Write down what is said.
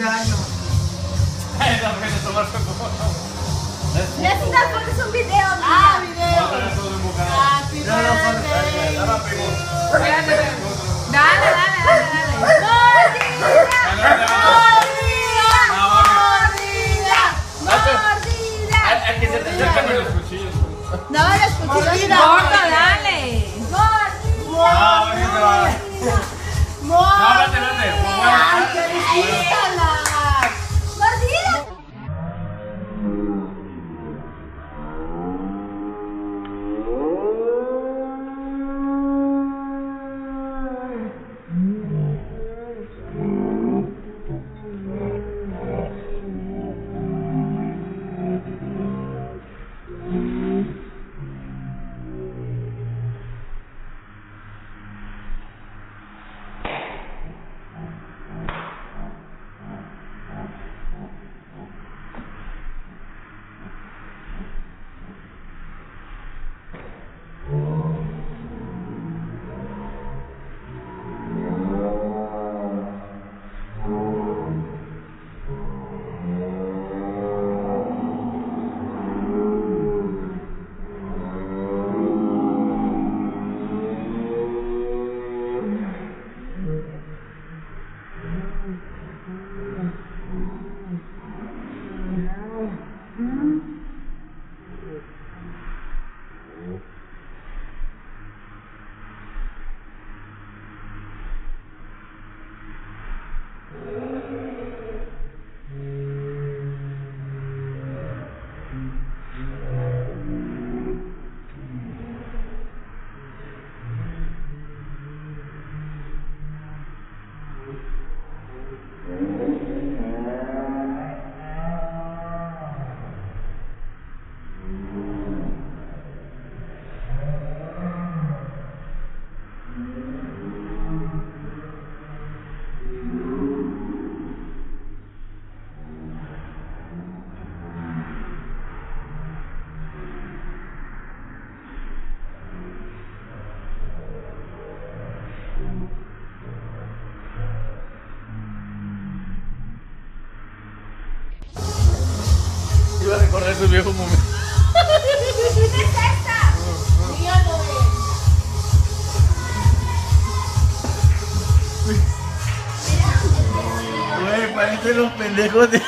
cumpleaños. Es una foto, es un video. Ah, video. Happy Ya lo birthday. Dale. Mordida. Hay que se te acercan los cuchillos. No, los cuchillos no Mordida. importa, dale. No, vete. Ay, felicítala. Mordida. Iba a recordar esos viejos momentos. ¿Quién es esta? Mío no es. Güey, parecen los pendejos de...